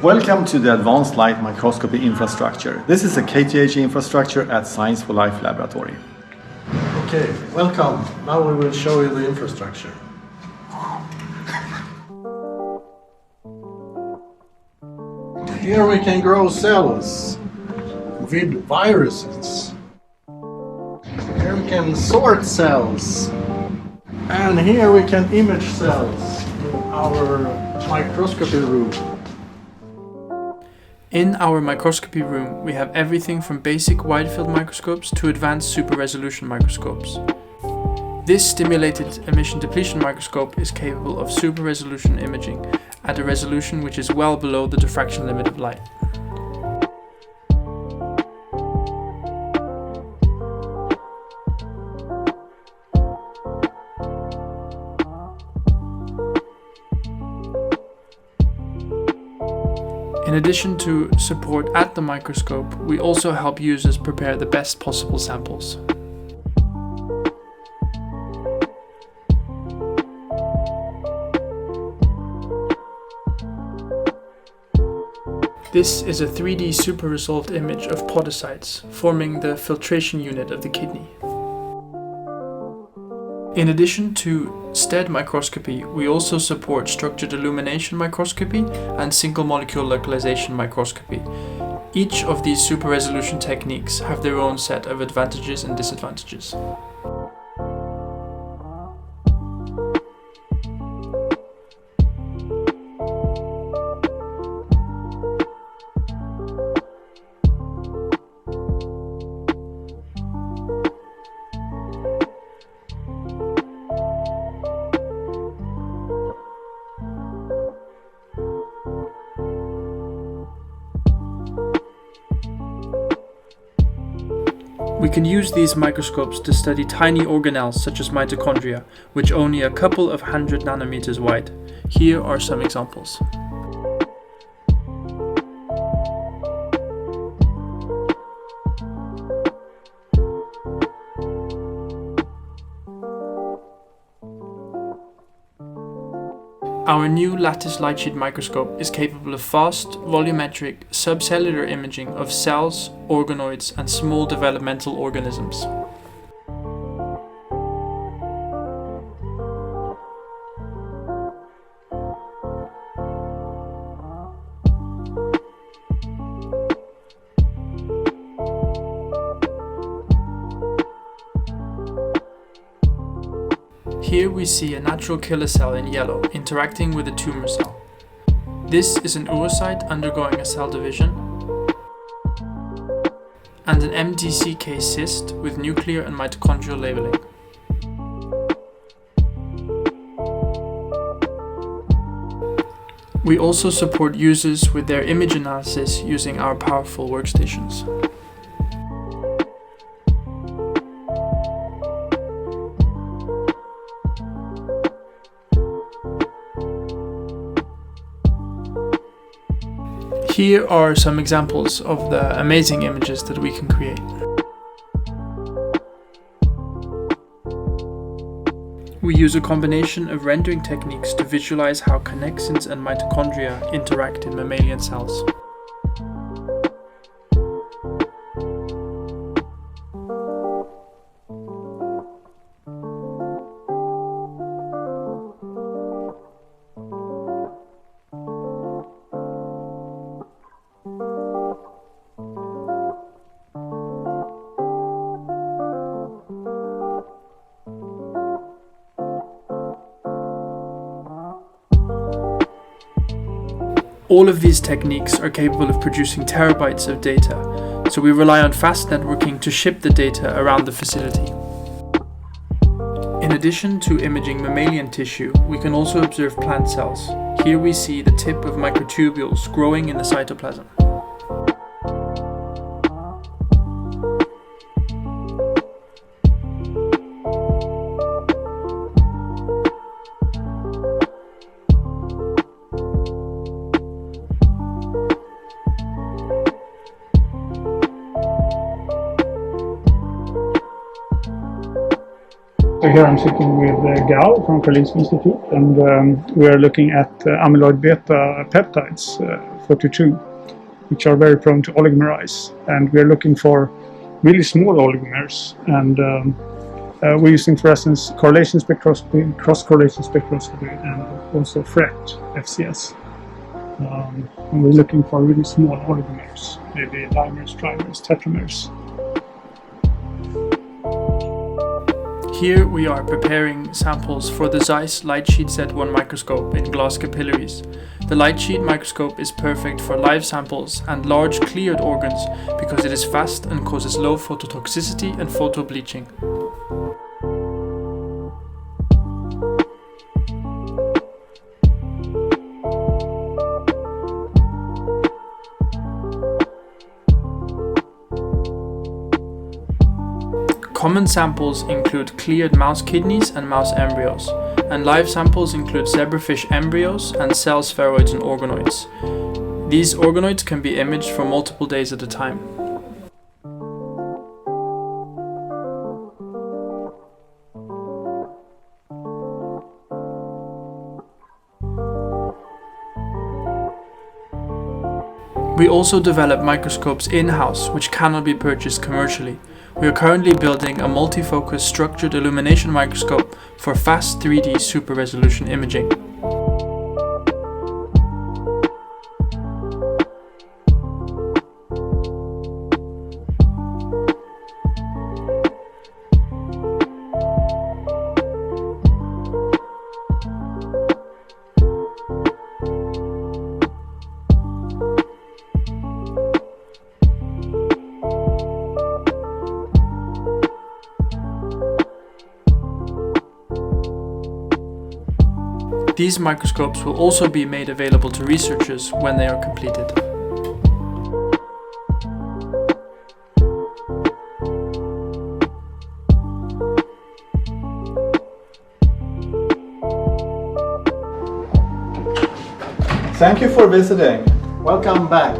Welcome to the Advanced Light Microscopy infrastructure. This is a KTH infrastructure at Science for Life Laboratory. Okay, welcome. Now we will show you the infrastructure. Here we can grow cells with viruses. Here we can sort cells. And here we can image cells in our microscopy room. In our microscopy room, we have everything from basic wide-field microscopes to advanced super-resolution microscopes. This stimulated emission depletion microscope is capable of super-resolution imaging at a resolution which is well below the diffraction limit of light. In addition to support at the microscope, we also help users prepare the best possible samples. This is a 3D super resolved image of podocytes, forming the filtration unit of the kidney. In addition to STED microscopy, we also support structured illumination microscopy and single molecule localization microscopy. Each of these super resolution techniques have their own set of advantages and disadvantages. We can use these microscopes to study tiny organelles such as mitochondria, which are only a couple of 100 nanometers wide. Here are some examples. Our new lattice light sheet microscope is capable of fast, volumetric, subcellular imaging of cells, organoids, and small developmental organisms. Here we see a natural killer cell in yellow interacting with a tumor cell. This is an oocyte undergoing a cell division and an MDCK cyst with nuclear and mitochondrial labeling. We also support users with their image analysis using our powerful workstations. Here are some examples of the amazing images that we can create. We use a combination of rendering techniques to visualize how connexins and mitochondria interact in mammalian cells. All of these techniques are capable of producing terabytes of data, so we rely on fast networking to ship the data around the facility. In addition to imaging mammalian tissue, we can also observe plant cells. Here we see the tip of microtubules growing in the cytoplasm. So here I'm sitting with Gao from Karolinska Institute, and we are looking at amyloid beta peptides, 42, which are very prone to oligomerize. And we are looking for really small oligomers, and we're using fluorescence correlation spectroscopy, cross-correlation spectroscopy, and also FRET, FCS. And we're looking for really small oligomers, maybe dimers, trimers, tetramers. Here we are preparing samples for the Zeiss Lightsheet Z1 microscope in glass capillaries. The Lightsheet microscope is perfect for live samples and large cleared organs because it is fast and causes low phototoxicity and photobleaching. Common samples include cleared mouse kidneys and mouse embryos, and live samples include zebrafish embryos and cell spheroids and organoids. These organoids can be imaged for multiple days at a time. We also develop microscopes in-house which cannot be purchased commercially. We are currently building a multi-focus structured illumination microscope for fast 3D super resolution imaging. These microscopes will also be made available to researchers when they are completed. Thank you for visiting. Welcome back.